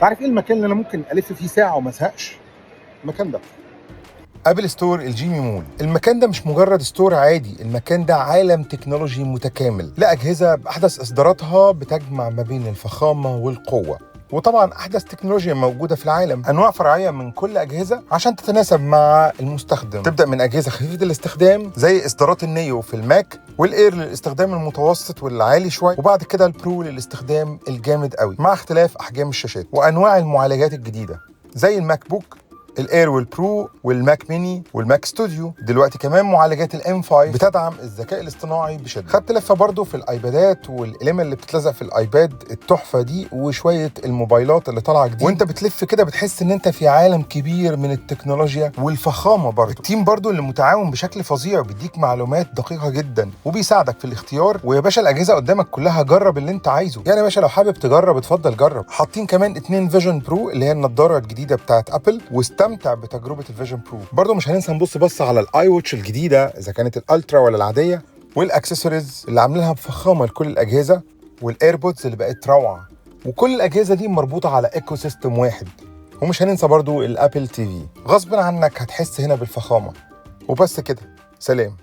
عارف ايه المكان اللي انا ممكن الف فيه ساعه وما ازهقش؟ المكان ده ابل ستور الجيمي مول. المكان ده مش مجرد ستور عادي، المكان ده عالم تكنولوجي متكامل لأجهزة بأحدث إصداراتها بتجمع ما بين الفخامة والقوة، وطبعا أحدث تكنولوجيا موجودة في العالم. أنواع فرعية من كل أجهزة عشان تتناسب مع المستخدم. تبدأ من أجهزة خفيفة الاستخدام زي إصدارات النيو في الماك، والإير للاستخدام المتوسط والعالي شوية، وبعد كده البرو للاستخدام الجامد قوي، مع اختلاف أحجام الشاشات وأنواع المعالجات الجديدة زي الماك بوك، الاير والبرو والماك ميني والماك ستوديو. دلوقتي كمان معالجات الام 5 بتدعم الذكاء الاصطناعي بشده. خدت لفه برضو في الايبادات والقلمه اللي بتتلزق في الايباد التحفه دي، وشويه الموبايلات اللي طالعه جديد، وانت بتلف كده بتحس ان انت في عالم كبير من التكنولوجيا والفخامه. برضو التيم برضو اللي متعاون بشكل فظيع، بيديك معلومات دقيقه جدا وبيساعدك في الاختيار. ويا باشا الاجهزه قدامك كلها، جرب اللي انت عايزه. يعني يا باشا لو حابب تجرب اتفضل جرب. حاطين كمان 2 فيجن برو اللي هي النضاره الجديده بتاعت ابل، واستمتع بتجربه الفيجن برو. برضو مش هننسى نبص بص على الاي ووتش الجديده، اذا كانت الالترا ولا العاديه، والاكسسوارز اللي عاملينها بفخامه لكل الاجهزه، والايربودز اللي بقت روعه. وكل الاجهزه دي مربوطه على ايكو سيستم واحد. ومش هننسى برضو الابل تي في. غصب عنك هتحس هنا بالفخامه. وبس كده، سلام.